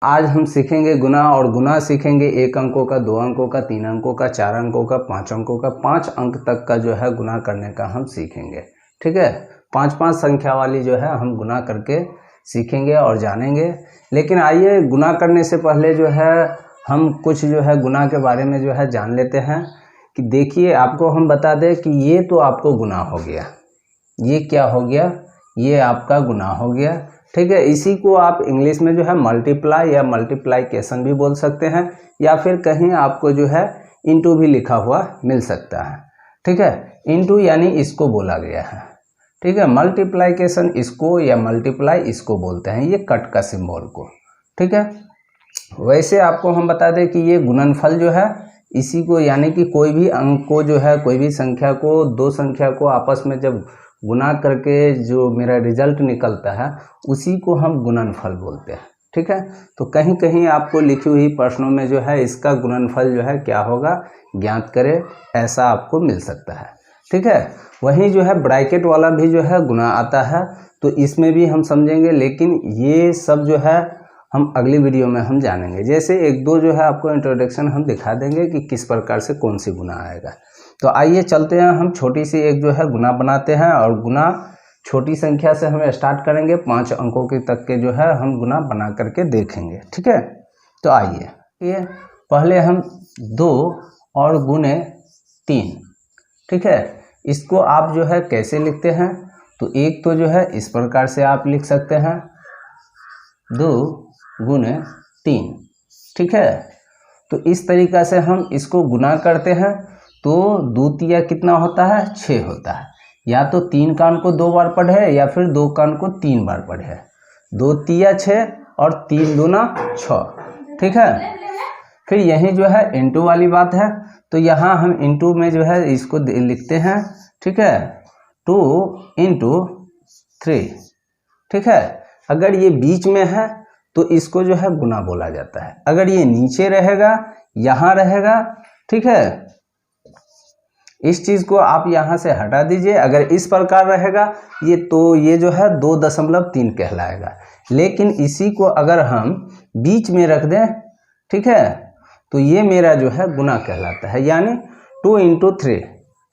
आज हम सीखेंगे गुना, और गुना सीखेंगे 1 अंकों का, 2 अंकों का, 3 अंकों का, 4 अंकों का, 5 अंकों का। 5 अंक तक का जो है गुना करने का हम सीखेंगे। ठीक है, 5-5 संख्या वाली जो है हम गुना करके सीखेंगे और जानेंगे। लेकिन आइए गुना करने से पहले जो है हम कुछ जो है गुना के बारे में जो है जान लेते हैं। कि देखिए, आपको हम बता दें कि ये तो आपको गुना हो गया, ये क्या हो गया, ये आपका गुना हो गया। ठीक है, इसी को आप इंग्लिश में जो है मल्टीप्लाई या मल्टीप्लाइकेशन भी बोल सकते हैं, या फिर कहीं आपको जो है इनटू भी लिखा हुआ मिल सकता है। ठीक है, इनटू यानी इसको बोला गया है। ठीक है, मल्टीप्लाइकेशन इसको या मल्टीप्लाई इसको बोलते हैं, ये कट का सिंबल को। ठीक है, वैसे आपको हम बता दें कि ये गुणनफल जो है इसी को, यानी कि कोई भी अंक को जो है, कोई भी संख्या को, दो संख्या को आपस में जब गुना करके जो मेरा रिजल्ट निकलता है उसी को हम गुणनफल बोलते हैं। ठीक है, तो कहीं कहीं आपको लिखी हुई प्रश्नों में जो है इसका गुणनफल जो है क्या होगा ज्ञात करें, ऐसा आपको मिल सकता है। ठीक है, वहीं जो है ब्रैकेट वाला भी जो है गुना आता है, तो इसमें भी हम समझेंगे, लेकिन ये सब जो है हम अगली वीडियो में हम जानेंगे। जैसे 1-2 जो है आपको इंट्रोडक्शन हम दिखा देंगे कि किस प्रकार से कौन सी गुना आएगा। तो आइए चलते हैं, हम छोटी सी एक जो है गुना बनाते हैं, और गुना छोटी संख्या से हम स्टार्ट करेंगे, 5 अंकों के तक के जो है हम गुना बना करके देखेंगे। ठीक है, तो आइए ये पहले हम 2 और गुने 3। ठीक है, इसको आप जो है कैसे लिखते हैं, तो एक तो जो है इस प्रकार से आप लिख सकते हैं 2 गुने 3। ठीक है, तो इस तरीक़ा से हम इसको गुना करते हैं, तो 2 तिया कितना होता है, 6 होता है। या तो 3 कान को 2 बार पढ़े या फिर 2 कान को 3 बार पढ़े। 2 तिया 6 और 3 दूना 6। ठीक है, फिर यही जो है इंटू वाली बात है, तो यहाँ हम इंटू में जो है इसको लिखते हैं। ठीक है, 2 इंटू 3। ठीक है, अगर ये बीच में है तो इसको जो है गुना बोला जाता है। अगर ये नीचे रहेगा, यहाँ रहेगा, ठीक है, इस चीज़ को आप यहाँ से हटा दीजिए। अगर इस प्रकार रहेगा ये, तो ये जो है 2.3 कहलाएगा। लेकिन इसी को अगर हम बीच में रख दें, ठीक है, तो ये मेरा जो है गुना कहलाता है, यानी 2 इंटू 3।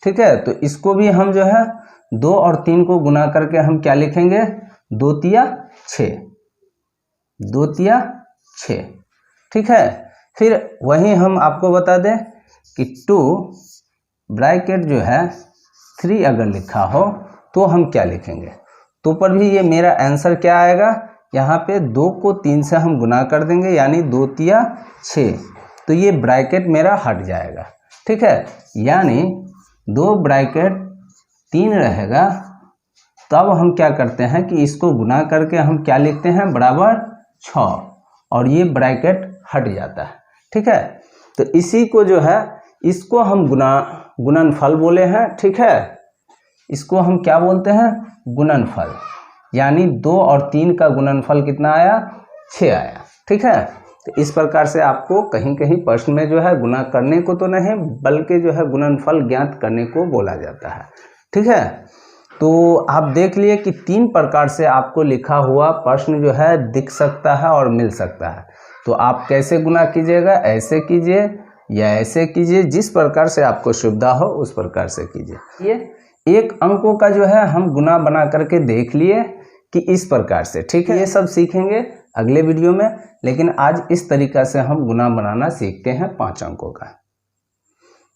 ठीक है, तो इसको भी हम जो है 2 और 3 को गुना करके हम क्या लिखेंगे, 2 तिया 6, 2 तिया 6। ठीक है, फिर वहीं हम आपको बता दें कि 2 ब्रैकेट जो है 3 अगर लिखा हो तो हम क्या लिखेंगे, तो पर भी ये मेरा आंसर क्या आएगा, यहाँ पे 2 को 3 से हम गुना कर देंगे, यानी 2 तिया 6, तो ये ब्रैकेट मेरा हट जाएगा। ठीक है, यानी 2 ब्रैकेट 3 रहेगा, तब हम क्या करते हैं कि इसको गुना करके हम क्या लिखते हैं, बराबर 6, और ये ब्रैकेट हट जाता है। ठीक है, तो इसी को जो है इसको हम गुणनफल बोले हैं। ठीक है, इसको हम क्या बोलते हैं, गुणनफल, यानी 2 और 3 का गुणनफल कितना आया, 6 आया। ठीक है, तो इस प्रकार से आपको कहीं कहीं प्रश्न में जो है गुना करने को तो नहीं, बल्कि जो है गुणनफल ज्ञात करने को बोला जाता है। ठीक है, तो आप देख लिए कि 3 प्रकार से आपको लिखा हुआ प्रश्न जो है दिख सकता है और मिल सकता है। तो आप कैसे गुना कीजिएगा, ऐसे कीजिए या ऐसे कीजिए, जिस प्रकार से आपको सुविधा हो उस प्रकार से कीजिए। ये 1 अंकों का जो है हम गुना बना करके देख लिए कि इस प्रकार से। ठीक है, ये सब सीखेंगे अगले वीडियो में, लेकिन आज इस तरीका से हम गुना बनाना सीखते हैं 5 अंकों का।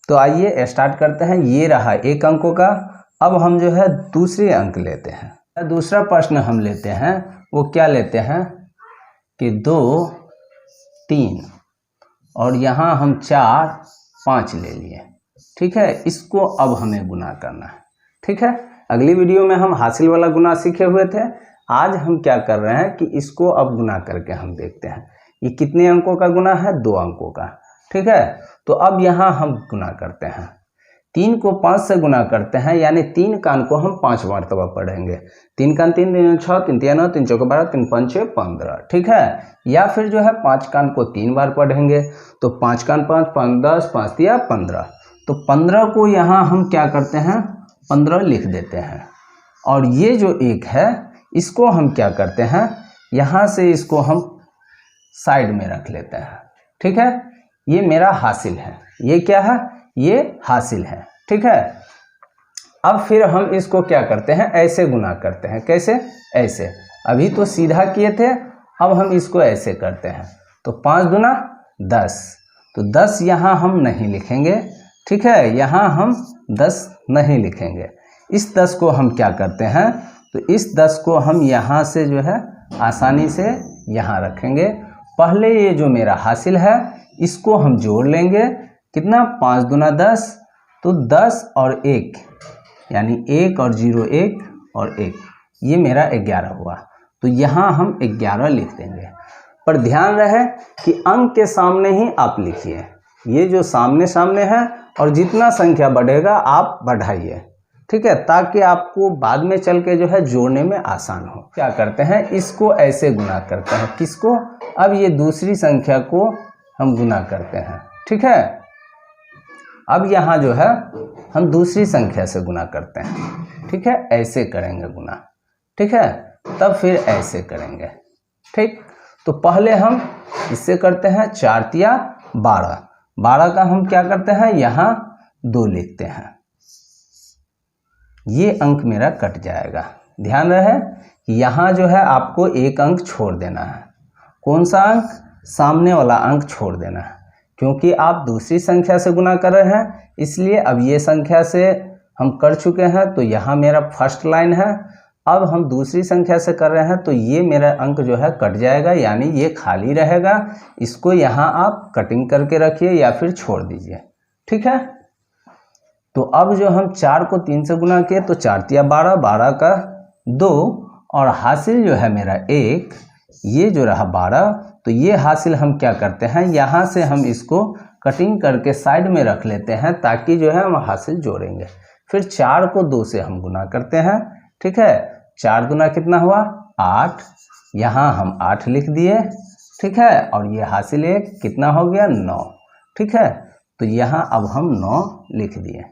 तो आइए स्टार्ट करते हैं। ये रहा 1 अंकों का। अब हम जो है दूसरे अंक लेते हैं। दूसरा प्रश्न हम लेते हैं, वो क्या लेते हैं कि 2, 3 और यहाँ हम 4, 5 ले लिए। ठीक है, इसको अब हमें गुना करना है। ठीक है, अगली वीडियो में हम हासिल वाला गुना सीखे हुए थे, आज हम क्या कर रहे हैं कि इसको अब गुना करके हम देखते हैं। ये कितने अंकों का गुना है, 2 अंकों का। ठीक है, तो अब यहाँ हम गुना करते हैं, 3 को 5 से गुना करते हैं, यानी 3 कान को हम 5 मरतबा पढ़ेंगे। 3 कान 3 3 6, 3 3 9, 3 चौके 12, 3 5 15। ठीक है, या फिर जो है 5 कान को 3 बार पढ़ेंगे, तो 5 कान 5, 5 10, 5 तिया 15। तो 15 को यहाँ हम क्या करते हैं, 15 लिख देते हैं। और ये जो 1 है इसको हम क्या करते हैं, यहाँ से इसको हम साइड में रख लेते हैं। ठीक है, ये मेरा हासिल है, ये क्या है, ये हासिल है। ठीक है, अब फिर हम इसको क्या करते हैं, ऐसे गुना करते हैं। कैसे, ऐसे। अभी तो सीधा किए थे, अब हम इसको ऐसे करते हैं। तो 5 दूना 10, तो 10 यहाँ हम नहीं लिखेंगे। ठीक है, यहाँ हम 10 नहीं लिखेंगे। इस 10 को हम क्या करते हैं, तो इस 10 को हम यहाँ से जो है आसानी से यहाँ रखेंगे। पहले ये जो मेरा हासिल है इसको हम जोड़ लेंगे। कितना, 5 दूना 10, तो 10 और 1 यानी 1 और 0 1 और 1, ये मेरा 11 हुआ। तो यहाँ हम 11 लिख देंगे। पर ध्यान रहे कि अंक के सामने ही आप लिखिए, ये जो सामने सामने है, और जितना संख्या बढ़ेगा आप बढ़ाइए। ठीक है, ताकि आपको बाद में चल के जो है जोड़ने में आसान हो। क्या करते हैं, इसको ऐसे गुना करते हैं। किसको, अब ये दूसरी संख्या को हम गुना करते हैं। ठीक है, अब यहाँ जो है हम दूसरी संख्या से गुना करते हैं। ठीक है, ऐसे करेंगे गुना। ठीक है, तब फिर ऐसे करेंगे। ठीक, तो पहले हम इससे करते हैं 4 तिया 12, 12 का हम क्या करते हैं, यहाँ 2 लिखते हैं। ये अंक मेरा कट जाएगा। ध्यान रहे कि यहाँ जो है आपको एक अंक छोड़ देना है। कौन सा अंक, सामने वाला अंक छोड़ देना है, क्योंकि आप दूसरी संख्या से गुना कर रहे हैं। इसलिए अब ये संख्या से हम कर चुके हैं, तो यहाँ मेरा फर्स्ट लाइन है। अब हम दूसरी संख्या से कर रहे हैं, तो ये मेरा अंक जो है कट जाएगा, यानी ये खाली रहेगा। इसको यहाँ आप कटिंग करके रखिए या फिर छोड़ दीजिए। ठीक है, तो अब जो हम 4 को 3 से गुना किए, तो 4 तिया 12, 12 का 2, और हासिल जो है मेरा 1, ये जो रहा 12। तो ये हासिल हम क्या करते हैं, यहाँ से हम इसको कटिंग करके साइड में रख लेते हैं, ताकि जो है हम हासिल जोड़ेंगे। फिर 4 को 2 से हम गुना करते हैं। ठीक है, 4 दूना कितना हुआ, 8, यहाँ हम 8 लिख दिए। ठीक है, और ये हासिल 1 कितना हो गया, 9। ठीक है, तो यहाँ अब हम 9 लिख दिए।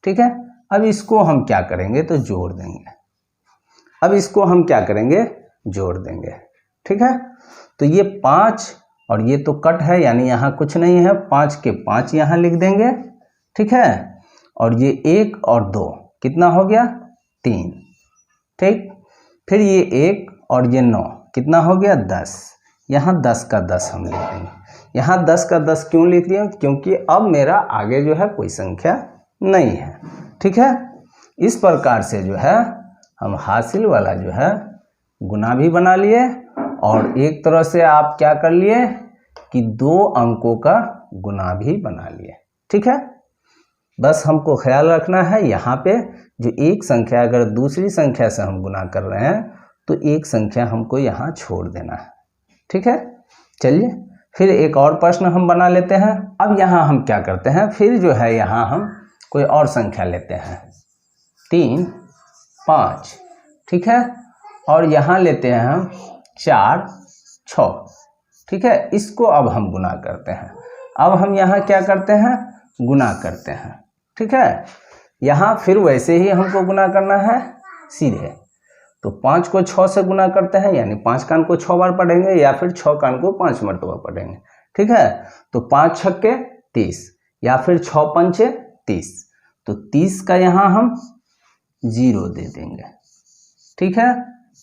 ठीक है, अब इसको हम क्या करेंगे, तो जोड़ देंगे। अब इसको हम क्या करेंगे, जोड़ देंगे। ठीक है, तो ये 5 और ये तो कट है, यानी यहाँ कुछ नहीं है। 5 के 5 यहाँ लिख देंगे। ठीक है, और ये 1 और 2 कितना हो गया, 3। ठीक, फिर ये 1 और ये 9 कितना हो गया, 10। यहाँ 10 का 10 हम लिख देंगे। यहाँ 10 का 10 क्यों लिख दिया, क्योंकि अब मेरा आगे जो है कोई संख्या नहीं है। ठीक है, इस प्रकार से जो है हम हासिल वाला जो है गुना भी बना लिए, और एक तरह से आप क्या कर लिए कि 2 अंकों का गुना भी बना लिए। ठीक है, बस हमको ख्याल रखना है, यहाँ पे जो एक संख्या अगर दूसरी संख्या से हम गुना कर रहे हैं, तो एक संख्या हमको यहाँ छोड़ देना है। ठीक है, चलिए फिर एक और प्रश्न हम बना लेते हैं। अब यहाँ हम क्या करते हैं, फिर जो है यहाँ हम कोई और संख्या लेते हैं, 3 5। ठीक है, और यहाँ लेते हैं हम 4 6। ठीक है, इसको अब हम गुना करते हैं। अब हम यहाँ क्या करते हैं, गुना करते हैं। ठीक है, यहाँ फिर वैसे ही हमको गुना करना है सीधे। तो 5 को 6 से गुना करते हैं, यानी 5 कान को 6 बार पढ़ेंगे, या फिर 6 कान को 5 मरतबा पढ़ेंगे। ठीक है, तो 5 छक्के 30, या फिर 6 पंचे 30। तो 30 का यहाँ हम 0 दे देंगे। ठीक है,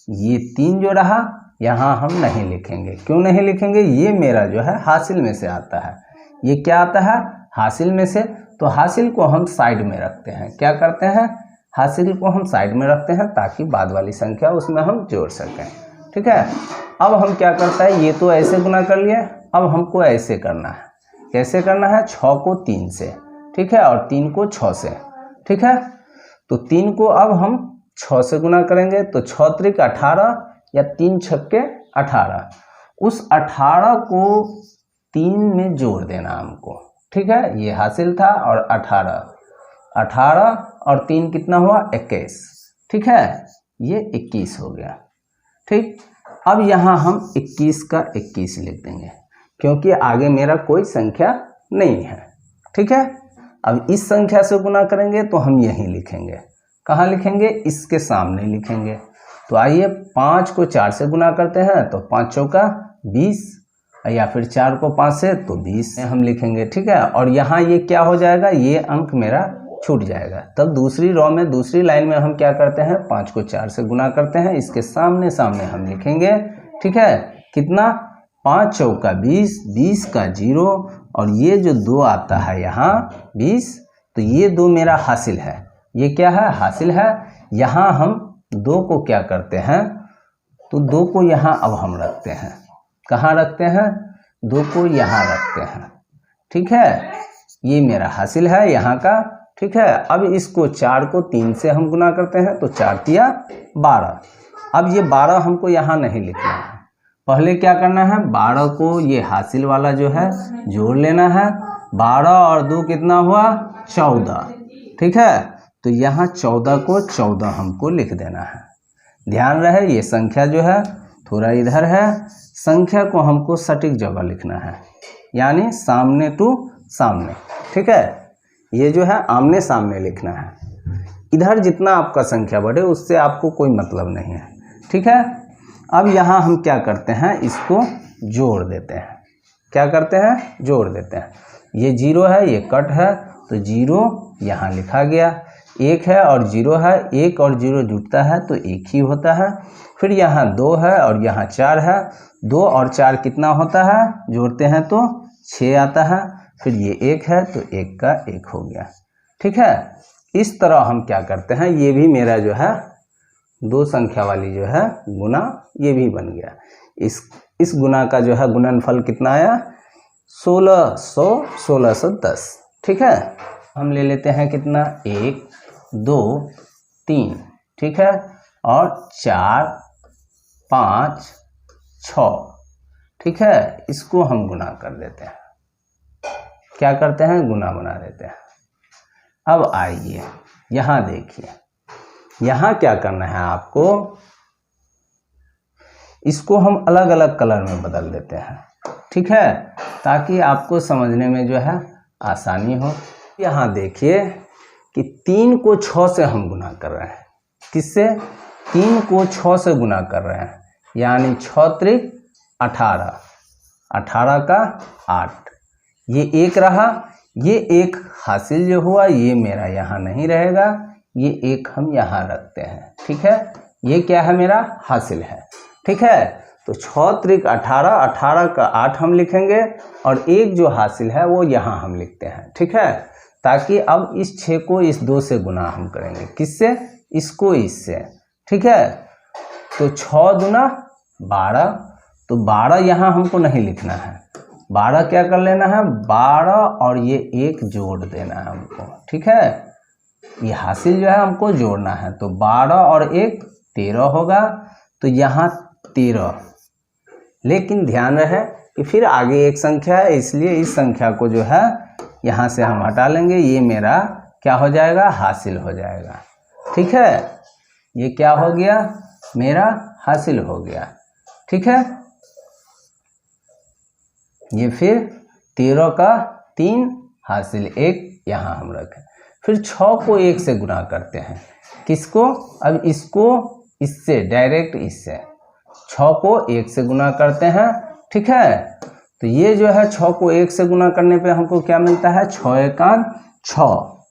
ये 3 जो रहा यहाँ हम नहीं लिखेंगे। क्यों नहीं लिखेंगे, ये मेरा जो है हासिल में से आता है। ये क्या आता है, हासिल में से। तो हासिल को हम साइड में रखते हैं। क्या करते हैं, हासिल को हम साइड में रखते हैं, ताकि बाद वाली संख्या उसमें हम जोड़ सकें। ठीक है, अब हम क्या करता है, ये तो ऐसे गुना कर लिए, अब हमको ऐसे करना है। कैसे करना है, 6 को 3 से, ठीक है, और 3 को 6 से। ठीक है, तो 3 को अब हम 6 से गुना करेंगे, तो 6 त्रिक 18, या 3 छक्के 18। उस 18 को 3 में जोड़ देना हमको। ठीक है, ये हासिल था, और 18 और 3 कितना हुआ, 21। ठीक है, ये 21 हो गया। ठीक, अब यहाँ हम 21 का 21 लिख देंगे, क्योंकि आगे मेरा कोई संख्या नहीं है। ठीक है, अब इस संख्या से गुना करेंगे तो हम यहीं लिखेंगे। कहाँ लिखेंगे, इसके सामने लिखेंगे। तो आइए 5 को 4 से गुना करते हैं, तो 5 चौका 20, या फिर 4 को 5 से तो 20 हम लिखेंगे, ठीक है। और यहाँ ये क्या हो जाएगा, ये अंक मेरा छूट जाएगा। तब दूसरी रो में दूसरी लाइन में हम क्या करते हैं, 5 को 4 से गुना करते हैं, इसके सामने सामने हम लिखेंगे, ठीक है। कितना, 5 चौका 20, 20 का 0 और ये जो 2 आता है यहाँ 20, तो ये 2 मेरा हासिल है। ये क्या है, हासिल है। यहाँ हम 2 को क्या करते हैं, तो 2 को यहाँ अब हम रखते हैं, कहाँ रखते हैं, 2 को यहाँ रखते हैं, ठीक है। ये मेरा हासिल है यहाँ का, ठीक है। अब इसको 4 को 3 से हम गुना करते हैं, तो 4 तिया 12। अब ये 12 हमको यहाँ नहीं लिखना है, पहले क्या करना है, 12 को ये हासिल वाला जो है जोड़ लेना है। 12 और 2 कितना हुआ, 14, ठीक है। तो यहाँ 14 को 14 हमको लिख देना है। ध्यान रहे ये संख्या जो है थोड़ा इधर है, संख्या को हमको सटीक जगह लिखना है, यानी सामने टू सामने, ठीक है। ये जो है आमने सामने लिखना है। इधर जितना आपका संख्या बढ़े उससे आपको कोई मतलब नहीं है, ठीक है। अब यहाँ हम क्या करते हैं, इसको जोड़ देते हैं। क्या करते हैं, जोड़ देते हैं। ये 0 है, ये कट है, तो 0 यहाँ लिखा गया। 1 है और 0 है, 1 और 0 जुड़ता है तो 1 ही होता है। फिर यहाँ 2 है और यहाँ 4 है, 2 और 4 कितना होता है, जोड़ते हैं तो 6 आता है। फिर ये 1 है तो 1 का 1 हो गया, ठीक है। इस तरह हम क्या करते हैं, ये भी मेरा जो है 2 संख्या वाली जो है गुना, ये भी बन गया। इस गुना का जो है गुणनफल कितना आया, 1610, ठीक है। हम ले लेते हैं कितना, 1 2 3, ठीक है, और 4 5 6, ठीक है। इसको हम गुना कर देते हैं, क्या करते हैं, गुना बना देते हैं। अब आइए यहाँ देखिए, यहाँ क्या करना है आपको, इसको हम अलग अलग कलर में बदल देते हैं, ठीक है, ताकि आपको समझने में जो है आसानी हो। यहाँ देखिए कि 3 को 6 से हम गुना कर रहे हैं, किससे, 3 को 6 से गुना कर रहे हैं, यानी 6 त्रिक 18, 18 का 8, ये 1 रहा। ये 1 हासिल जो हुआ ये मेरा यहाँ नहीं रहेगा, ये 1 हम यहाँ रखते हैं, ठीक है। ये क्या है, मेरा हासिल है, ठीक है। तो 6 त्रिक 18, 18 का 8 हम लिखेंगे और 1 जो हासिल है वो यहाँ हम लिखते हैं, ठीक है। ताकि अब इस 6 को इस 2 से गुना हम करेंगे, किससे, इसको इससे, ठीक है। तो 6 दूना 12, तो 12 यहाँ हमको नहीं लिखना है, 12 क्या कर लेना है, 12 और ये 1 जोड़ देना है हमको, ठीक है। ये हासिल जो है हमको जोड़ना है, तो 12 और 1 13 होगा, तो यहाँ 13। लेकिन ध्यान रहे कि फिर आगे एक संख्या है, इसलिए इस संख्या को जो है यहाँ से हम हटा लेंगे, ये मेरा क्या हो जाएगा, हासिल हो जाएगा, ठीक है। ये क्या हो गया, मेरा हासिल हो गया, ठीक है। ये फिर 13 का 3 हासिल 1 यहाँ हम रखें। फिर 6 को 1 से गुना करते हैं, किसको, अब इसको इससे डायरेक्ट, इससे 6 को 1 से गुना करते हैं, ठीक है। तो ये जो है 6 को 1 से गुना करने पे हमको क्या मिलता है, 6 एकान 6,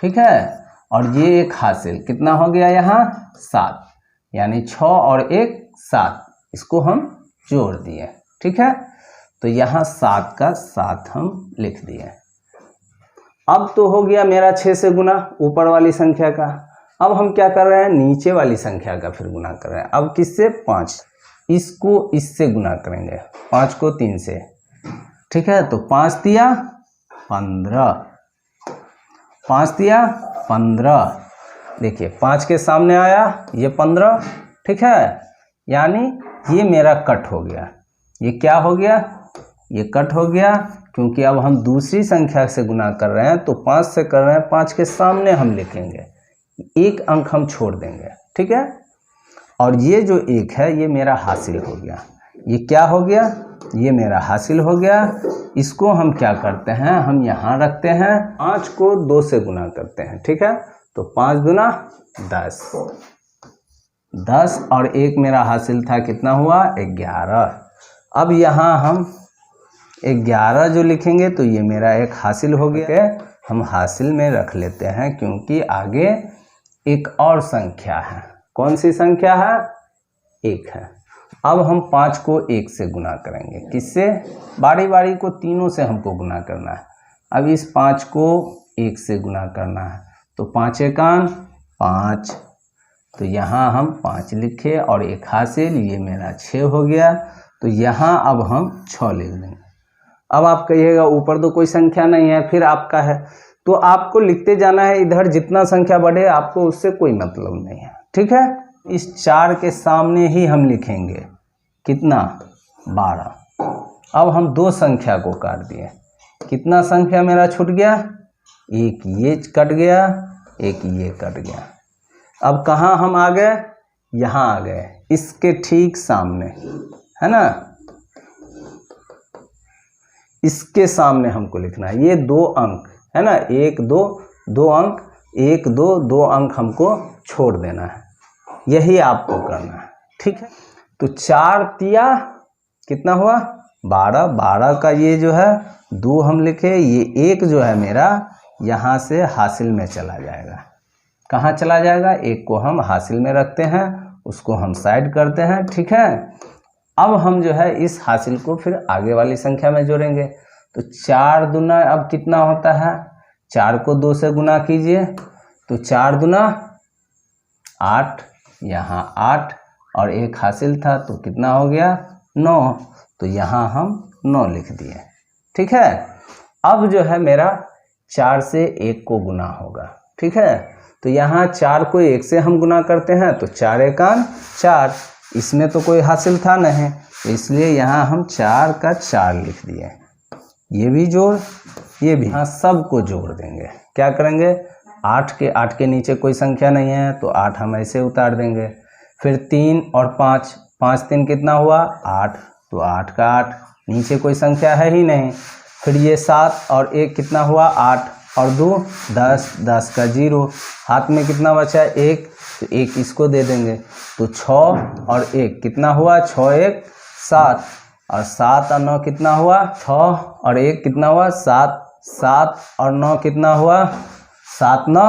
ठीक है। और ये एक हासिल कितना हो गया यहाँ 7, यानी 6 और 1 7, इसको हम जोड़ दिए, ठीक है। तो यहाँ 7 का 7 हम लिख दिए। अब तो हो गया मेरा 6 से गुना ऊपर वाली संख्या का। अब हम क्या कर रहे हैं, नीचे वाली संख्या का फिर गुना कर रहे हैं। अब किससे, 5, इसको इससे गुना करेंगे, 5 को 3 से, ठीक है। तो 5 तिया 15, 5 तिया 15, देखिए 5 के सामने आया ये 15, ठीक है। यानी ये मेरा कट हो गया, ये क्या हो गया, ये कट हो गया, क्योंकि अब हम दूसरी संख्या से गुना कर रहे हैं, तो 5 से कर रहे हैं, 5 के सामने हम लिखेंगे, 1 अंक हम छोड़ देंगे, ठीक है। और ये जो 1 है ये मेरा हासिल हो गया, ये क्या हो गया, ये मेरा हासिल हो गया। इसको हम क्या करते हैं, हम यहाँ रखते हैं, 5 को 2 से गुना करते हैं, ठीक है। तो 5 दूना 10, 10 और 1 मेरा हासिल था, कितना हुआ 11। अब यहाँ हम 11 जो लिखेंगे तो ये मेरा एक हासिल हो गया, हम हासिल में रख लेते हैं क्योंकि आगे एक और संख्या है। कौन सी संख्या है? 1 है। अब हम 5 को 1 से गुना करेंगे। किससे? बारी बारी को तीनों से हमको गुना करना है। अब इस 5 को 1 से गुना करना है तो 5 एकान 5, तो यहाँ हम 5 लिखे और एक हासिल, ये मेरा 6 हो गया। तो यहाँ अब हम 6 लिख देंगे। अब आप कहिएगा ऊपर तो कोई संख्या नहीं है, फिर आपका है, तो आपको लिखते जाना है इधर, जितना संख्या बढ़े आपको उससे कोई मतलब नहीं है। ठीक है, इस 4 के सामने ही हम लिखेंगे कितना? 12। अब हम 2 संख्या को काट दिए, कितना संख्या मेरा छूट गया? एक ये कट गया, एक ये कट गया। अब कहाँ हम आ गए? यहाँ आ गए, इसके ठीक सामने, है ना, इसके सामने हमको लिखना है। ये 2 अंक है ना, 1 2 2 अंक, 1 2 2 अंक हमको छोड़ देना है, यही आपको करना है। ठीक है, तो 4 तिया कितना हुआ? 12। 12 का ये जो है 2 हम लिखे, ये 1 जो है मेरा यहाँ से हासिल में चला जाएगा। कहाँ चला जाएगा? 1 को हम हासिल में रखते हैं, उसको हम साइड करते हैं। ठीक है, अब हम जो है इस हासिल को फिर आगे वाली संख्या में जोड़ेंगे। तो 4 दूना अब कितना होता है? 4 को 2 से गुना कीजिए, तो 4 दूना 8, यहाँ 8 और एक हासिल था तो कितना हो गया? 9, तो यहाँ हम 9 लिख दिए। ठीक है, अब जो है मेरा 4 से 1 को गुना होगा। ठीक है, तो यहाँ 4 को 1 से हम गुना करते हैं तो 4 एकान 4, इसमें तो कोई हासिल था नहीं, तो इसलिए यहाँ हम 4 का 4 लिख दिए। ये भी जोड़, ये भी, हाँ सबको जोड़ देंगे। क्या करेंगे? 8 के नीचे कोई संख्या नहीं है तो 8 हम ऐसे उतार देंगे। फिर 3 और 5, 5 3 कितना हुआ? 8, तो 8 का 8, नीचे कोई संख्या है ही नहीं। फिर ये 7 और 1 कितना हुआ? 8 और 2 10, 10 का 0, हाथ में कितना बचा? 1, तो 1 इसको दे देंगे। तो 6 और 1 कितना हुआ? 6 1 7, और 7 और 9 कितना हुआ? 6 और 1 कितना हुआ? 7, 7 और 9 कितना हुआ? 7 9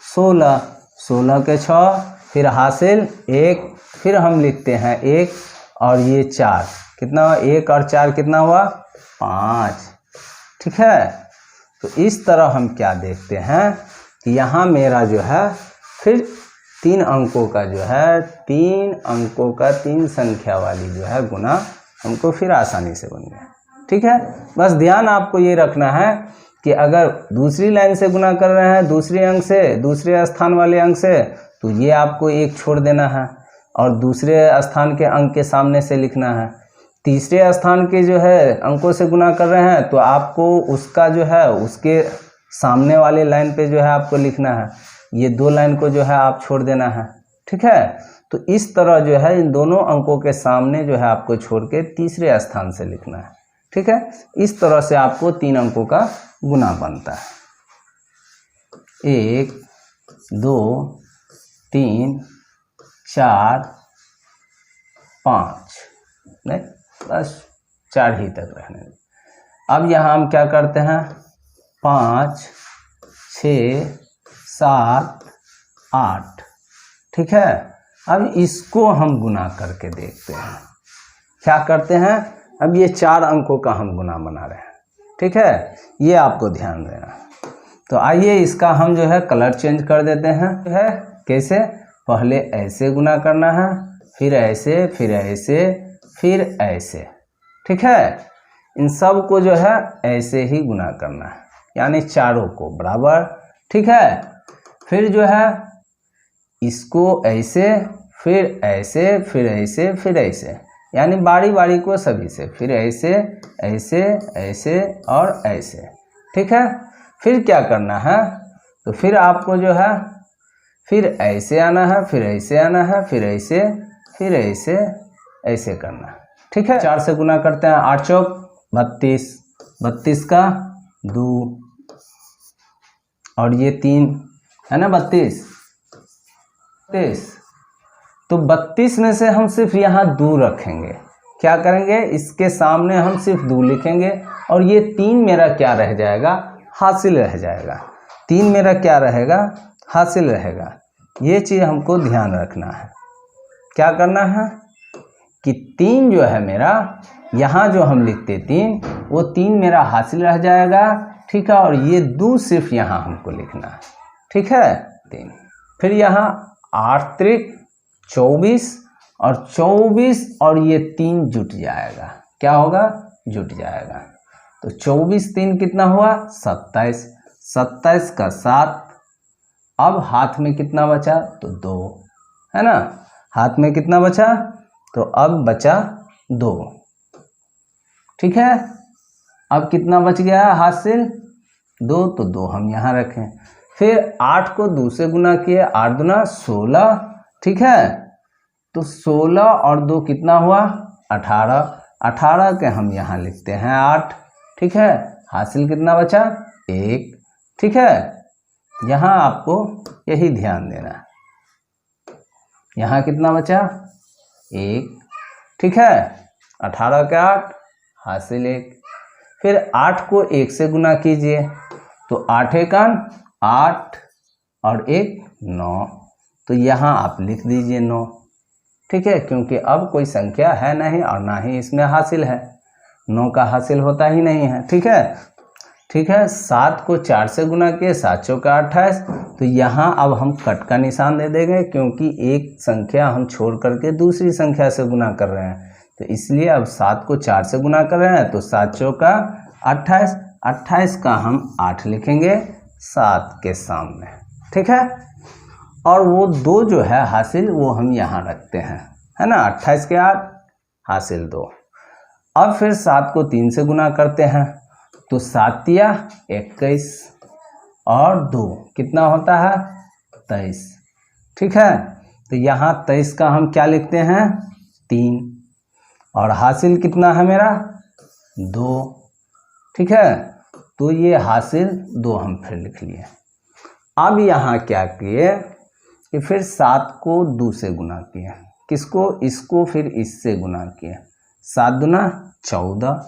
16, 16 के 6, फिर हासिल 1, फिर हम लिखते हैं 1 और ये 4 कितना हुआ? 1 और 4 कितना हुआ? 5। ठीक है, तो इस तरह हम क्या देखते हैं कि यहाँ मेरा जो है फिर 3 अंकों का जो है 3 अंकों का 3 संख्या वाली जो है गुना हमको फिर आसानी से बन गया। ठीक है, बस ध्यान आपको ये रखना है कि अगर दूसरी लाइन से गुना कर रहे हैं, दूसरे अंक से, दूसरे स्थान वाले अंक से, तो ये आपको 1 छोड़ देना है और दूसरे स्थान के अंक के सामने से लिखना है। तीसरे स्थान के जो है अंकों से गुना कर रहे हैं तो आपको उसका जो है उसके सामने वाले लाइन पे जो है आपको लिखना है, ये 2 लाइन को जो है आप छोड़ देना है। ठीक है, तो इस तरह जो है इन दोनों अंकों के सामने जो है आपको छोड़ के तीसरे स्थान से लिखना है। ठीक है, इस तरह से आपको 3 अंकों का गुना बनता है। 1 2 3 4 5, नहीं बस 4 ही तक रहने दें। अब यहाँ हम क्या करते हैं? 5 6 7 8। ठीक है, अब इसको हम गुना करके देखते हैं। क्या करते हैं? अब ये 4 अंकों का हम गुना बना रहे हैं। ठीक है, ये आपको ध्यान देना। तो आइए इसका हम जो है कलर चेंज कर देते हैं। है कैसे? पहले ऐसे गुना करना है, फिर ऐसे, फिर ऐसे, फिर ऐसे। ठीक है, इन सब को जो है ऐसे ही गुना करना है, यानी चारों को बराबर। ठीक है, फिर जो है इसको ऐसे, फिर ऐसे, फिर ऐसे, फिर ऐसे, यानी बारी बारी को सभी से, फिर ऐसे ऐसे ऐसे और ऐसे। ठीक है, फिर क्या करना है? तो फिर आपको जो है फिर ऐसे आना है, फिर ऐसे आना है, फिर ऐसे, फिर ऐसे, ऐसे करना है। ठीक है, 4 से गुना करते हैं। 8 चौक 32, 32 का 2 और ये 3 है ना, 32। तो 32 में से हम सिर्फ यहाँ 2 रखेंगे, क्या करेंगे, इसके सामने हम सिर्फ 2 लिखेंगे और ये 3 मेरा क्या रह जाएगा, हासिल रह जाएगा। 3 मेरा क्या रहेगा, हासिल रहेगा। ये चीज़ हमको ध्यान रखना है। क्या करना है कि 3 जो है मेरा, यहाँ जो हम लिखते 3, वो 3 मेरा हासिल रह जाएगा, ठीक है। और ये 2 सिर्फ यहाँ हमको लिखना है, ठीक है, 3। फिर यहाँ 8 त्रिक 24 और 24 और ये 3 जुट जाएगा। क्या होगा, जुट जाएगा। तो 24 3 कितना हुआ, 27। 27 का 7। अब हाथ में कितना बचा, तो 2, है ना। हाथ में कितना बचा, तो अब बचा 2, ठीक है। अब कितना बच गया हासिल, 2, तो 2 हम यहाँ रखें। फिर 8 को 2 से गुना किए, 8 दूना 16, ठीक है। तो 16 और 2 कितना हुआ, 18। 18 के हम यहाँ लिखते हैं 8, ठीक है। हासिल कितना बचा, 1, ठीक है। यहाँ आपको यही ध्यान देना है। यहाँ कितना बचा, 1, ठीक है। 18 के 8, हासिल 1। फिर 8 को 1 से गुना कीजिए, तो 8 1 8 और 1 9। तो यहाँ आप लिख दीजिए 9, ठीक है, क्योंकि अब कोई संख्या है नहीं और ना ही इसमें हासिल है। 9 का हासिल होता ही नहीं है, ठीक है, ठीक है। 7 को 4 से गुना किए, 7 चौका 28। तो यहाँ अब हम कट का निशान दे देंगे, क्योंकि एक संख्या हम छोड़ करके दूसरी संख्या से गुना कर रहे हैं। तो इसलिए अब 7 को 4 से गुना कर रहे हैं, तो 7 चौका 28। 28 का हम 8 लिखेंगे 7 के सामने, ठीक है। और वो 2 जो है हासिल, वो हम यहाँ रखते हैं, है ना। 28 के 8, हासिल 2। अब फिर 7 को 3 से गुना करते हैं, तो 7 तिया 21 और 2 कितना होता है, 23, ठीक है। तो यहाँ 23 का हम क्या लिखते हैं, 3, और हासिल कितना है मेरा, 2, ठीक है। तो ये हासिल 2 हम फिर लिख लिए। अब यहाँ क्या किए कि फिर 7 को 2 से गुना किए, किसको, इसको, फिर इससे गुना किए। 7 दूना 14,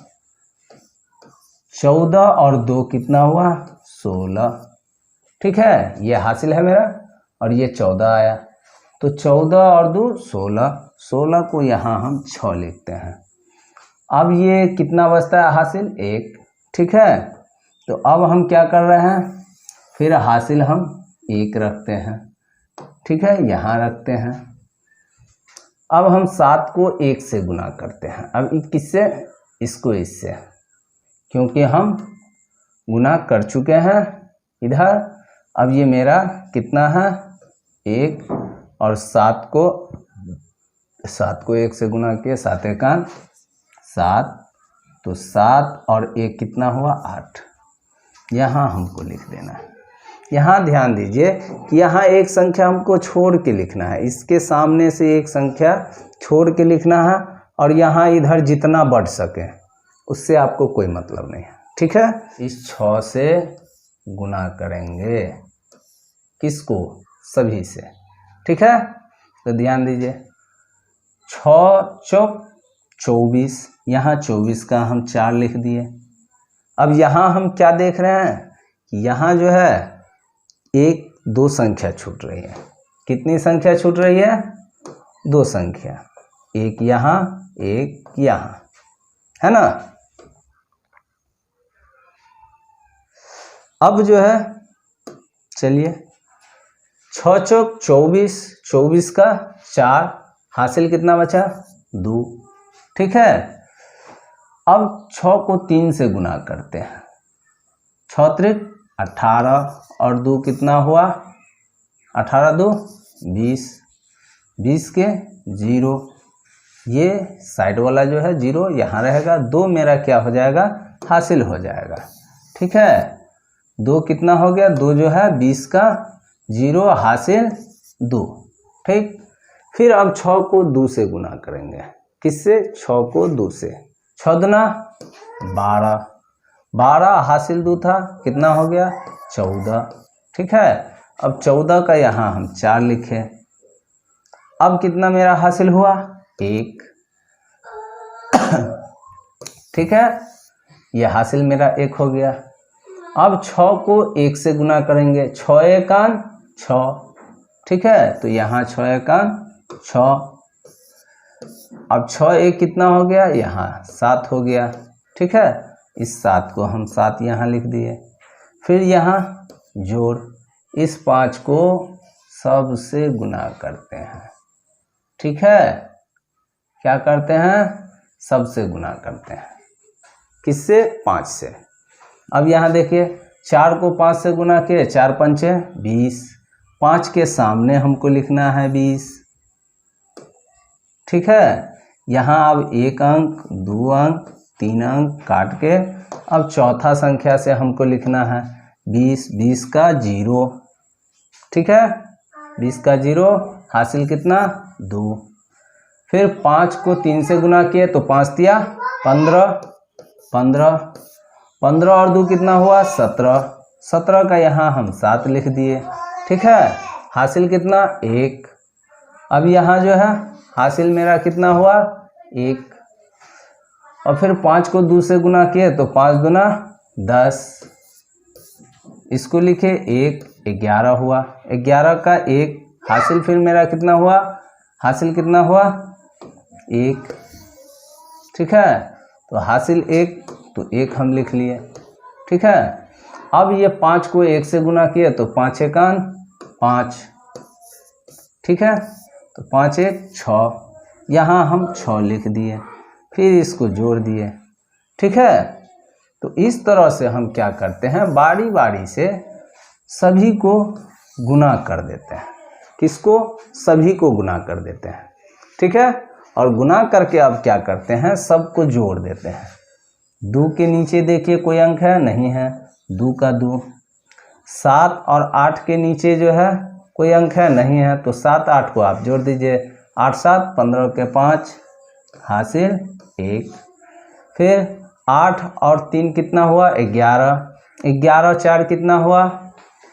14 और 2 कितना हुआ, 16, ठीक है। ये हासिल है मेरा और ये 14 आया। तो 14 और 2 16, 16 को यहाँ हम 6 लिखते हैं। अब ये कितना बचता है हासिल, 1, ठीक है। तो अब हम क्या कर रहे हैं, फिर हासिल हम 1 रखते हैं, ठीक है, यहाँ रखते हैं। अब हम 7 को 1 से गुना करते हैं। अब किससे, इसको इससे, क्योंकि हम गुना कर चुके हैं इधर। अब ये मेरा कितना है, 1, और 7 को 1 से गुना किए, 7 1 7, तो 7 और 1 कितना हुआ, 8। यहाँ हमको लिख देना है। यहाँ ध्यान दीजिए कि यहाँ एक संख्या हमको छोड़ के लिखना है, इसके सामने से एक संख्या छोड़ के लिखना है, और यहाँ इधर जितना बढ़ सके उससे आपको कोई मतलब नहीं है, ठीक है। इस 6 से गुना करेंगे, किसको, सभी से, ठीक है। तो ध्यान दीजिए, 6 चौक 24, यहाँ 24 का हम 4 लिख दिए। अब यहाँ हम क्या देख रहे हैं कि यहाँ जो है 1 2 संख्या छूट रही है। कितनी संख्या छूट रही है, 2 संख्या, एक यहाँ एक यहाँ, है ना। अब जो है, चलिए, 6 चौक 24, 24 का 4, हासिल कितना बचा, 2, ठीक है। अब 6 को 3 से गुना करते हैं, 6 त्रिक 18 और 2 कितना हुआ, 18 2 20, 20 के 0, ये साइड वाला जो है 0 यहाँ रहेगा। 2 मेरा क्या हो जाएगा, हासिल हो जाएगा, ठीक है। 2 कितना हो गया, 2 जो है 20 का 0, हासिल 2, ठीक। फिर अब 6 को 2 से गुना करेंगे, किससे, 6 को 2 से, 6 दूना 12, 12 हासिल 2 था, कितना हो गया, 14, ठीक है। अब 14 का यहाँ हम 4 लिखे। अब कितना मेरा हासिल हुआ, 1, ठीक है, ये हासिल मेरा 1 हो गया। अब 6 को 1 से गुना करेंगे, 6 एकान 6, ठीक है, तो यहाँ 6 एकान 6। अब 6 एक कितना हो गया, यहाँ 7 हो गया, ठीक है, इस 7 को हम 7 यहाँ लिख दिए। फिर यहाँ जोड़, इस 5 को सबसे गुना करते हैं, ठीक है, क्या करते हैं, सबसे गुना करते हैं, किससे, 5 से। अब यहाँ देखिए 4 को 5 से गुना किए, 4 पंचे 20, 5 के सामने हमको लिखना है 20, ठीक है। यहाँ अब 1 अंक 2 अंक 3 अंक काट के अब चौथा संख्या से हमको लिखना है 20, 20 का 0, ठीक है, 20 का 0, हासिल कितना 2। फिर 5 को 3 से गुना किए तो 5 दिया 15, 15, 15 और 2 कितना हुआ 17, 17 का यहाँ हम 7 लिख दिए, ठीक है, हासिल कितना 1। अब यहाँ जो है हासिल मेरा कितना हुआ 1, और फिर 5 को 2 से गुना किए तो 5 दूना 10, इसको लिखे 1, 11 हुआ, 11 का 1, हासिल फिर मेरा कितना हुआ, हासिल कितना हुआ 1, ठीक है, तो हासिल 1, तो 1 हम लिख लिए, ठीक है। अब ये 5 को 1 से गुना किए तो 5 एकान 5, ठीक है, तो 5 1 6, यहाँ हम 6 लिख दिए, फिर इसको जोड़ दिए, ठीक है। तो इस तरह से हम क्या करते हैं, बारी बारी से सभी को गुना कर देते हैं, किसको, सभी को गुना कर देते हैं, ठीक है। और गुना करके अब क्या करते हैं, सबको जोड़ देते हैं। 2 के नीचे देखिए कोई अंक है, नहीं है, 2 का 2। 7 और 8 के नीचे जो है कोई अंक है, नहीं है, तो 7 8 को आप जोड़ दीजिए, 8 7 15 के 5, हासिल 1। फिर 8 और 3 कितना हुआ 11, 11 4 कितना हुआ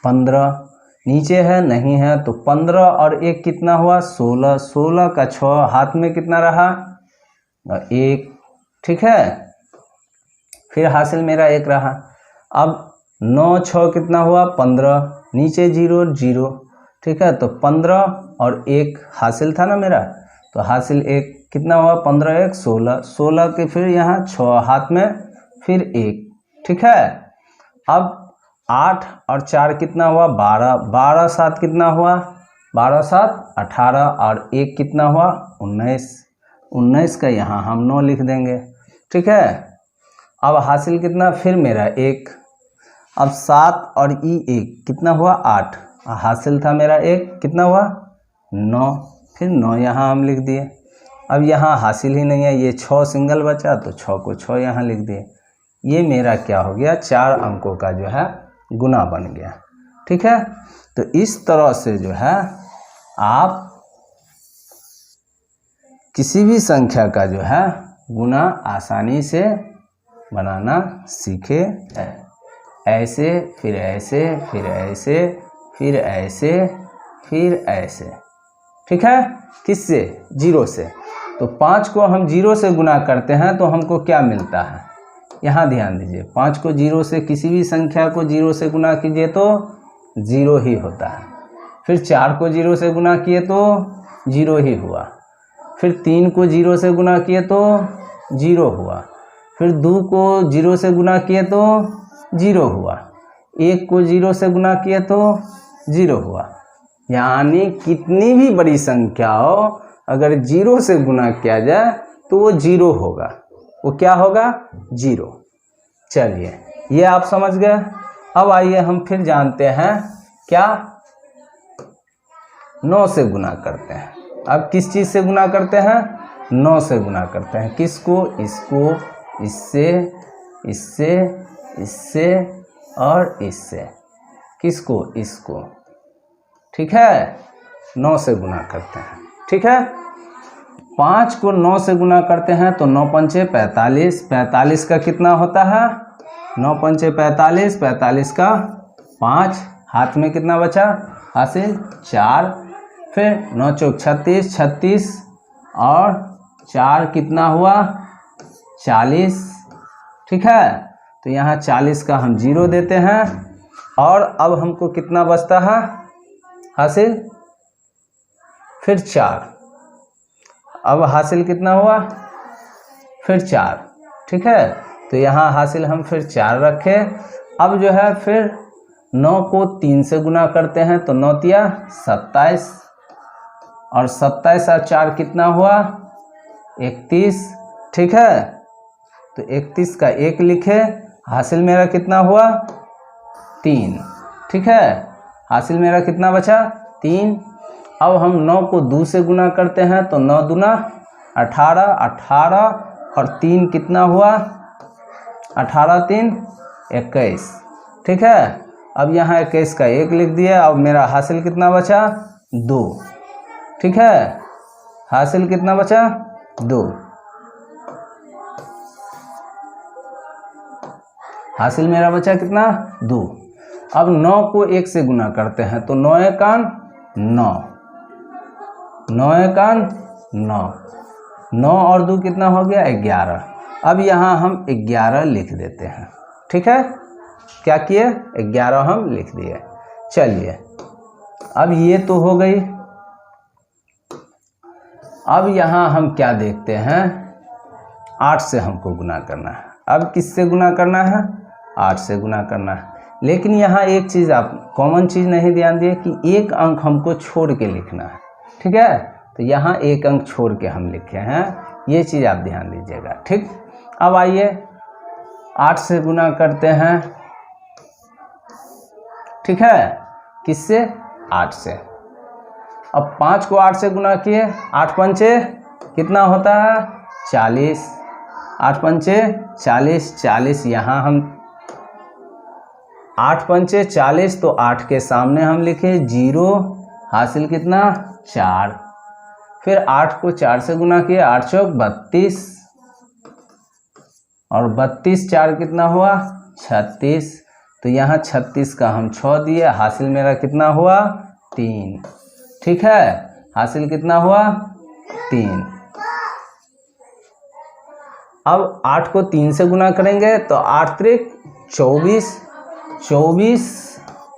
15, नीचे है, नहीं है, तो 15 और 1 कितना हुआ 16, 16 का 6, हाथ में कितना रहा 1, ठीक है, फिर हासिल मेरा 1 रहा। अब 9 6 कितना हुआ 15, नीचे 0 0, ठीक है, तो 15 और 1 हासिल था ना मेरा, तो हासिल 1 कितना हुआ 15 1 16, 16 के फिर यहाँ 6, हाथ में फिर 1, ठीक है। अब 8 और 4 कितना हुआ 12, 12 7 कितना हुआ 12 7 18, और 1 कितना हुआ 19, 19 का यहाँ हम 9 लिख देंगे, ठीक है। अब हासिल कितना फिर मेरा 1, अब 7 और 1 कितना हुआ 8, हासिल था मेरा 1, कितना हुआ 9, फिर 9 यहाँ हम लिख दिए। अब यहाँ हासिल ही नहीं है, ये 6 सिंगल बचा, तो 6 को 6 यहाँ लिख दिए। ये मेरा क्या हो गया, 4 अंकों का जो है गुना बन गया, ठीक है। तो इस तरह से जो है आप किसी भी संख्या का जो है गुना आसानी से बनाना सीखे, ऐसे फिर ऐसे फिर ऐसे फिर ऐसे फिर ऐसे, ठीक है, किससे 0 से। तो 5 को हम 0 से गुना करते हैं तो हमको क्या मिलता है, यहाँ ध्यान दीजिए, 5 को 0 से, किसी भी संख्या को 0 से गुना कीजिए तो 0 ही होता है। फिर 4 को 0 से गुना किए तो 0 ही हुआ, फिर 3 को 0 से गुना किए तो 0 हुआ, फिर 2 को 0 से गुना किए तो 0 हुआ, 1 को 0 से गुना किए तो 0 हुआ। यानी कितनी भी बड़ी संख्या हो, अगर 0 से गुना किया जाए तो वो 0 होगा, वो क्या होगा 0। चलिए ये आप समझ गए। अब आइए हम फिर जानते हैं क्या, 9 से गुना करते हैं। अब किस चीज़ से गुना करते हैं, 9 से गुना करते हैं, किसको, इसको, इससे, इससे, इससे और इससे, किसको, इसको, ठीक है, 9 से गुना करते हैं, ठीक है। 5 को 9 से गुना करते हैं तो 9 पंचे 45, 45 का कितना होता है 9 पंचे 45, 45 का 5, हाथ में कितना बचा हासिल 4, फिर 9 चौक 36, 36 और 4 कितना हुआ 40, ठीक है, तो यहाँ 40 का हम 0 देते हैं और अब हमको कितना बचता है हासिल, फिर 4। अब हासिल कितना हुआ, फिर 4। ठीक है, तो यहाँ हासिल हम फिर 4 रखे। अब जो है फिर 9 को 3 से गुना करते हैं तो 9 तिया 27 और 27 और 4 कितना हुआ 31। ठीक है, तो 31 का 1 लिखे, हासिल मेरा कितना हुआ 3। ठीक है, हासिल मेरा कितना बचा 3। अब हम 9 को 2 से गुना करते हैं तो 9 दूना 18, 18 और 3 कितना हुआ 18 3 21। ठीक है, अब यहाँ 21 का 1 लिख दिया। अब मेरा हासिल कितना बचा 2। ठीक है, हासिल कितना बचा 2, हासिल मेरा बचा कितना 2। अब 9 को 1 से गुना करते हैं तो 9 एकान 9, 9 एकान 9, 9 और 2 कितना हो गया 11। अब यहाँ हम 11 लिख देते हैं। ठीक है, क्या किए 11 हम लिख दिए। चलिए, अब ये तो हो गई। अब यहाँ हम क्या देखते हैं, 8 से हमको गुना करना है। अब किससे गुना करना है 8 से गुना करना है। लेकिन यहाँ एक चीज़ आप कॉमन चीज़ नहीं ध्यान दिए कि एक अंक हमको छोड़ के लिखना है। ठीक है, तो यहाँ एक अंक छोड़ के हम लिखे हैं, ये चीज़ आप ध्यान दीजिएगा। ठीक, अब आइए 8 से गुना करते हैं। ठीक है, किससे 8 से। अब 5 को 8 से गुना किए, 8 पंचे कितना होता है 40, 8 पंचे 40, 40 यहाँ हम 8 पंचे 40 तो 8 के सामने हम लिखे 0, हासिल कितना 4। फिर 8 को 4 से गुना किए, 8 चौक 32 और 32 4 कितना हुआ 36। तो यहाँ 36 का हम 6 दिए, हासिल मेरा कितना हुआ 3। ठीक है, हासिल कितना हुआ 3। अब 8 को 3 से गुना करेंगे तो 8 त्रिक 24, 24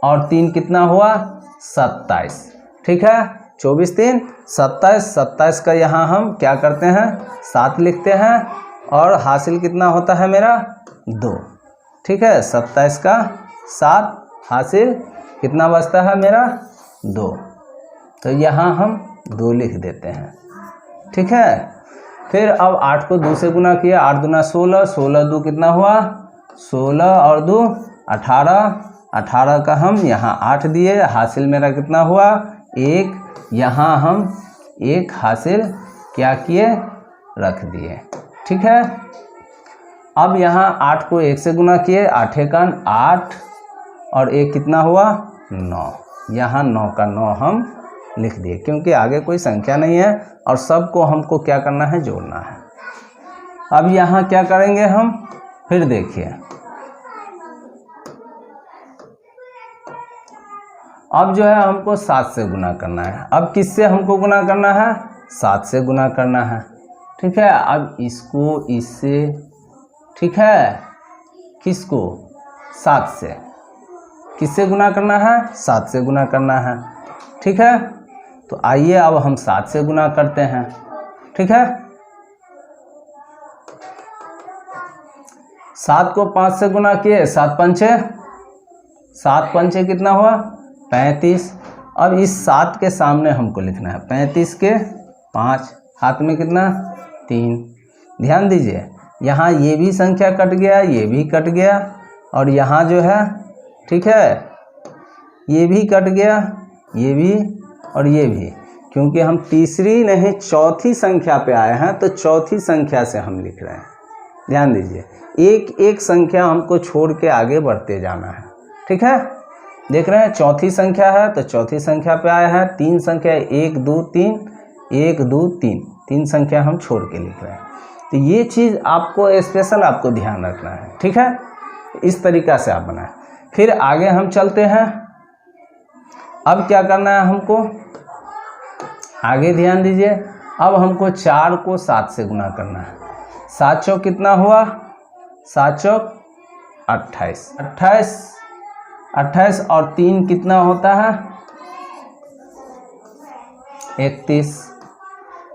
और 3 कितना हुआ 27। ठीक है, 24 3 27, 27 का यहाँ हम क्या करते हैं 7 लिखते हैं और हासिल कितना होता है मेरा 2। ठीक है, 27 का 7, हासिल कितना बचता है मेरा 2। तो यहाँ हम 2 लिख देते हैं। ठीक है, फिर अब 8 को 2 से गुना किया, 8 दूना 16, 16 2 कितना हुआ 16 और 2 18, 18 का हम यहाँ 8 दिए, हासिल मेरा कितना हुआ 1। यहाँ हम 1 हासिल क्या किए रख दिए। ठीक है, अब यहाँ 8 को 1 से गुना किए, 8 एकान 8 और 1 कितना हुआ 9। यहाँ 9 का 9 हम लिख दिए क्योंकि आगे कोई संख्या नहीं है और सबको हमको क्या करना है जोड़ना है। अब यहाँ क्या करेंगे हम, फिर देखिए अब जो है हमको 7 से गुना करना है। अब किससे हमको गुना करना है 7 से गुना करना है। ठीक है, अब इसको इससे, ठीक है, किसको 7 से, किससे गुना करना है 7 से गुना करना है। ठीक है, तो आइए अब हम 7 से गुना करते हैं। ठीक है, 7 को 5 से गुना किए, 7 पंचे, 7 पंचे कितना हुआ 35। अब इस 7 के सामने हमको लिखना है 35 के 5, हाथ में कितना 3। ध्यान दीजिए, यहाँ ये भी संख्या कट गया, ये भी कट गया और यहाँ जो है, ठीक है, ये भी कट गया, ये भी और ये भी, क्योंकि हम तीसरी नहीं चौथी संख्या पे आए हैं तो चौथी संख्या से हम लिख रहे हैं। ध्यान दीजिए, एक एक संख्या हमको छोड़ के आगे बढ़ते जाना है। ठीक है, देख रहे हैं चौथी संख्या है तो चौथी संख्या पे आया है, 3 संख्या 1 2 3, 1 2 3, 3 संख्या हम छोड़ के लिख रहे हैं। तो ये चीज़ आपको स्पेशल आपको ध्यान रखना है। ठीक है, इस तरीक़ा से आप बनाएं। फिर आगे हम चलते हैं। अब क्या करना है हमको, आगे ध्यान दीजिए, अब हमको 4 को 7 से गुना करना है। 7 चौक कितना हुआ 7 चौक 28, 28 और 3 कितना होता है 31,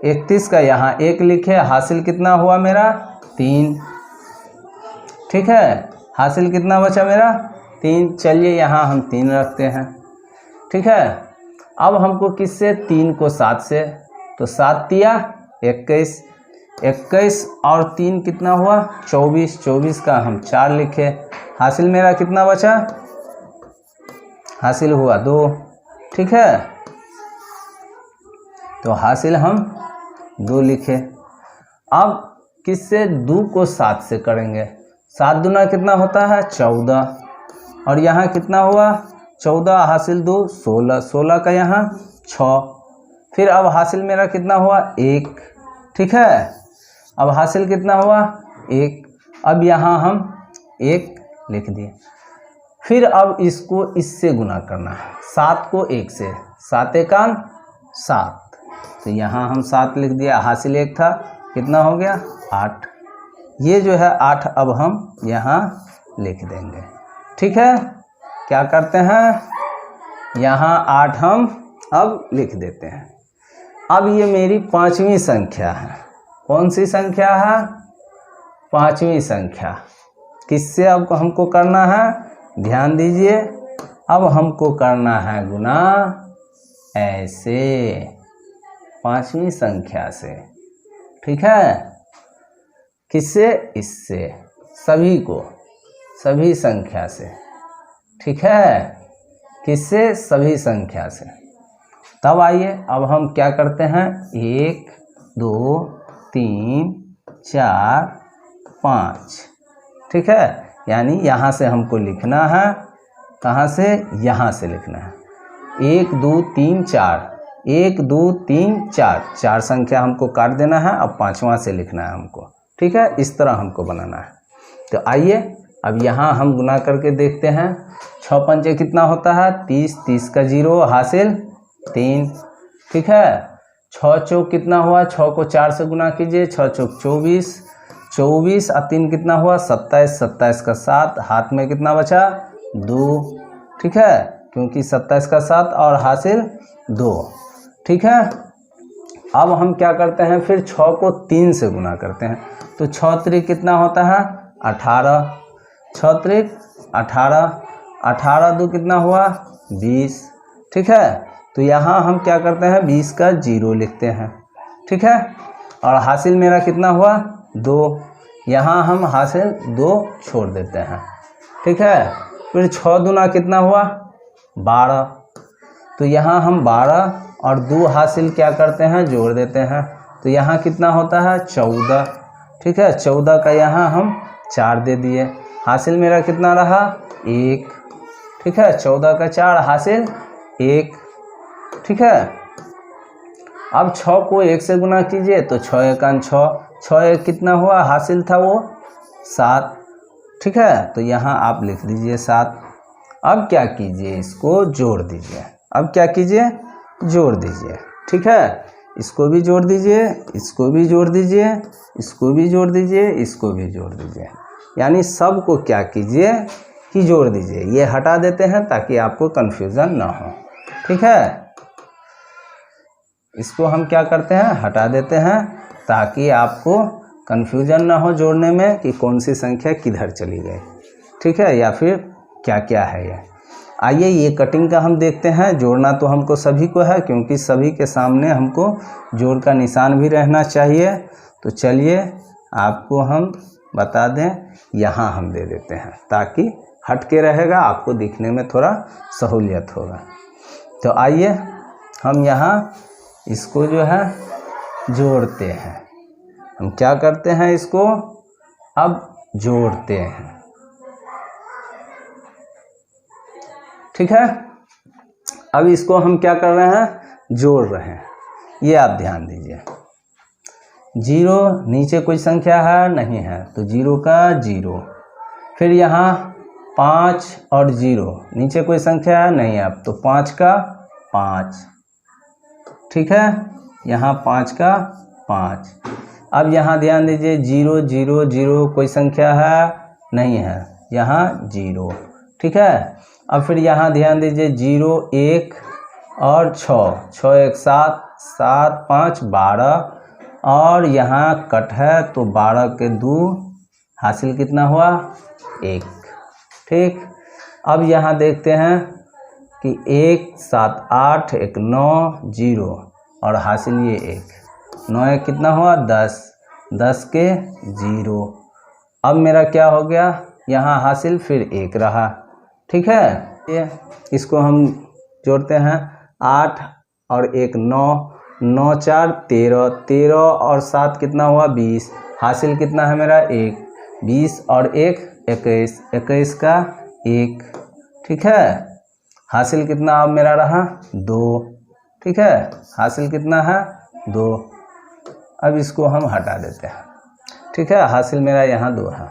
31 का यहाँ 1 लिखे, हासिल कितना हुआ मेरा 3, ठीक है, हासिल कितना बचा मेरा 3। चलिए यहाँ हम 3 रखते हैं, ठीक है। अब हमको किससे 3 को 7 से, तो 7 तिया 21, 21 और 3 कितना हुआ 24, 24 का हम 4 लिखे, हासिल मेरा कितना बचा, हासिल हुआ 2, ठीक है, तो हासिल हम 2 लिखे। अब किससे 2 को 7 से करेंगे, 7 दूना कितना होता है 14, और यहाँ कितना हुआ 14, हासिल 2 16, 16 का यहाँ 6, फिर अब हासिल मेरा कितना हुआ 1, ठीक है, अब हासिल कितना हुआ 1, अब यहाँ हम 1 लिख दिए। फिर अब इसको इससे गुना करना है, 7 को 1 से, 7 एकान 7, तो यहाँ हम 7 लिख दिया, हासिल 1 था, कितना हो गया 8, ये जो है 8 अब हम यहाँ लिख देंगे, ठीक है। क्या करते हैं यहाँ 8 हम अब लिख देते हैं। अब ये मेरी 5वीं संख्या है, कौन सी संख्या है 5वीं संख्या, किससे अब हमको करना है, ध्यान दीजिए, अब हमको करना है गुना ऐसे 5वीं संख्या से, ठीक है, किससे, इससे, सभी को, सभी संख्या से, ठीक है, किससे, सभी संख्या से। तब आइए अब हम क्या करते हैं, 1 2 3 4 5, ठीक है, यानी यहाँ से हमको लिखना है, कहाँ से, यहाँ से लिखना है, 1 2 3 4, 1 2 3 4, 4 संख्या हमको काट देना है, अब 5वां से लिखना है हमको, ठीक है, इस तरह हमको बनाना है। तो आइए अब यहाँ हम गुना करके देखते हैं, 6 पंचे कितना होता है 30, 30 का 0, हासिल 3, ठीक है, 6 चौक कितना हुआ, 6 को 4 से गुना कीजिए, 6 चौक 24, 24 और 3 कितना हुआ 27, 27 का 7, हाथ में कितना बचा 2, ठीक है, क्योंकि 27 का 7 और हासिल 2, ठीक है। अब हम क्या करते हैं, फिर 6 को 3 से गुना करते हैं, तो 6 त्रिक कितना होता है 18, 6 त्रिक 18, 18 2 कितना हुआ 20, ठीक है, तो यहाँ हम क्या करते हैं 20 का 0 लिखते हैं, ठीक है, और हासिल मेरा कितना हुआ 2, यहाँ हम हासिल 2 छोड़ देते हैं, ठीक है। फिर 6 दूना कितना हुआ 12, तो यहाँ हम 12 और 2 हासिल क्या करते हैं जोड़ देते हैं, तो यहाँ कितना होता है 14, ठीक है, 14 का यहाँ हम 4 दे दिए, हासिल मेरा कितना रहा 1, ठीक है, 14 का 4 हासिल 1, ठीक है। अब 6 को 1 से गुना कीजिए, तो 6 एकान 6, 6 एक कितना हुआ, हासिल था वो 7, ठीक है, तो यहाँ आप लिख दीजिए 7। अब क्या कीजिए, इसको जोड़ दीजिए, अब क्या कीजिए जोड़ दीजिए, ठीक है, इसको भी जोड़ दीजिए, इसको भी जोड़ दीजिए, इसको भी जोड़ दीजिए, इसको भी जोड़ दीजिए, यानी सब को क्या कीजिए कि जोड़ दीजिए, ये हटा देते हैं ताकि आपको कन्फ्यूज़न ना हो, ठीक है, इसको हम क्या करते हैं हटा देते हैं ताकि आपको कन्फ्यूज़न ना हो जोड़ने में कि कौन सी संख्या किधर चली गई, ठीक है, या फिर क्या क्या है ये। आइए ये कटिंग का हम देखते हैं, जोड़ना तो हमको सभी को है क्योंकि सभी के सामने हमको जोड़ का निशान भी रहना चाहिए, तो चलिए आपको हम बता दें, यहाँ हम दे देते हैं ताकि हट के रहेगा, आपको दिखने में थोड़ा सहूलियत होगा। तो आइए हम यहाँ इसको जो है जोड़ते हैं, हम क्या करते हैं इसको अब जोड़ते हैं, ठीक है। अब इसको हम क्या कर रहे हैं जोड़ रहे हैं, ये आप ध्यान दीजिए, 0 नीचे कोई संख्या है नहीं है तो 0 का 0, फिर यहाँ 5 और 0 नीचे कोई संख्या है नहीं है अब तो 5 का 5, ठीक है, यहाँ 5 का 5। अब यहाँ ध्यान दीजिए 0 0 0 कोई संख्या है नहीं है, यहाँ 0। ठीक है, अब फिर यहाँ ध्यान दीजिए 0 1 और 6, 6 1 7, 7 5 12 और यहाँ कट है तो 12 के 2 हासिल कितना हुआ 1। ठीक, अब यहाँ देखते हैं कि 1 7 8 1 9 0 और हासिल ये 1, 9 1 कितना हुआ 10, 10 के 0। अब मेरा क्या हो गया, यहाँ हासिल फिर 1 रहा। ठीक है, ये इसको हम जोड़ते हैं 8 और 1 9, 9 4 13, 13 और 7 कितना हुआ 20, हासिल कितना है मेरा 1, 20 और 1 21, 21 का 1। ठीक है, हासिल कितना अब मेरा रहा 2। ठीक है, हासिल कितना है 2। अब इसको हम हटा देते हैं। ठीक है, हासिल मेरा यहाँ 2 है।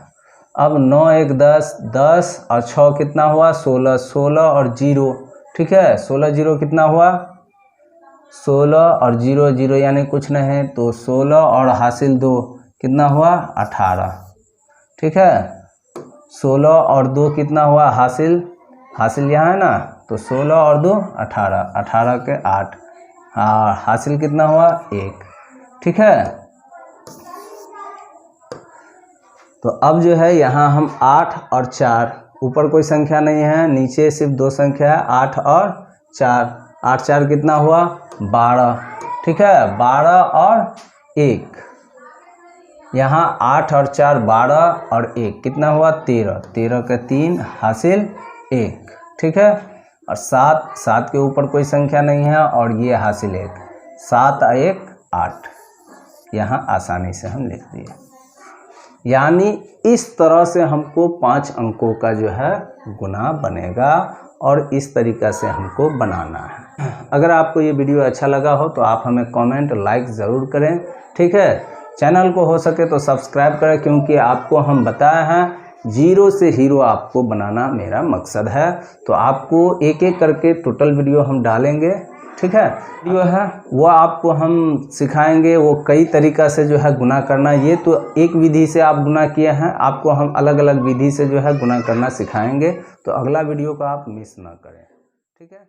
अब 9 1 10, 10 और 6 कितना हुआ 16, 16 और 0। ठीक है, 16 0 कितना हुआ 16 और 0 0 यानी कुछ नहीं है, तो 16 और हासिल 2 कितना हुआ 18। ठीक है, 16 और 2 कितना हुआ हासिल, हासिल यहाँ है ना, तो 16 और 2 18, 18 के 8, हाँ हासिल कितना हुआ 1। ठीक है, तो अब जो है यहाँ हम 8 और 4, ऊपर कोई संख्या नहीं है, नीचे सिर्फ 2 संख्या है 8 और 4, 8 4 कितना हुआ 12। ठीक है, 12 और 1, यहाँ 8 और 4 12 और 1 कितना हुआ 13, 13 के 3 हासिल 1। ठीक है, और 7, 7 के ऊपर कोई संख्या नहीं है और ये हासिल 1, 7 और 1 8, यहाँ आसानी से हम लिख दिए। यानी इस तरह से हमको 5 अंकों का जो है गुना बनेगा और इस तरीक़ा से हमको बनाना है। अगर आपको ये वीडियो अच्छा लगा हो तो आप हमें कमेंट लाइक ज़रूर करें। ठीक है, चैनल को हो सके तो सब्सक्राइब करें, क्योंकि आपको हम बताए हैं 0 से हीरो आपको बनाना मेरा मकसद है। तो आपको एक एक करके टोटल वीडियो हम डालेंगे। ठीक है, वीडियो है वो आपको हम सिखाएंगे, वो कई तरीक़ा से जो है गुना करना। ये तो एक विधि से आप गुना किए हैं, आपको हम अलग अलग विधि से जो है गुना करना सिखाएंगे। तो अगला वीडियो को आप मिस ना करें। ठीक है।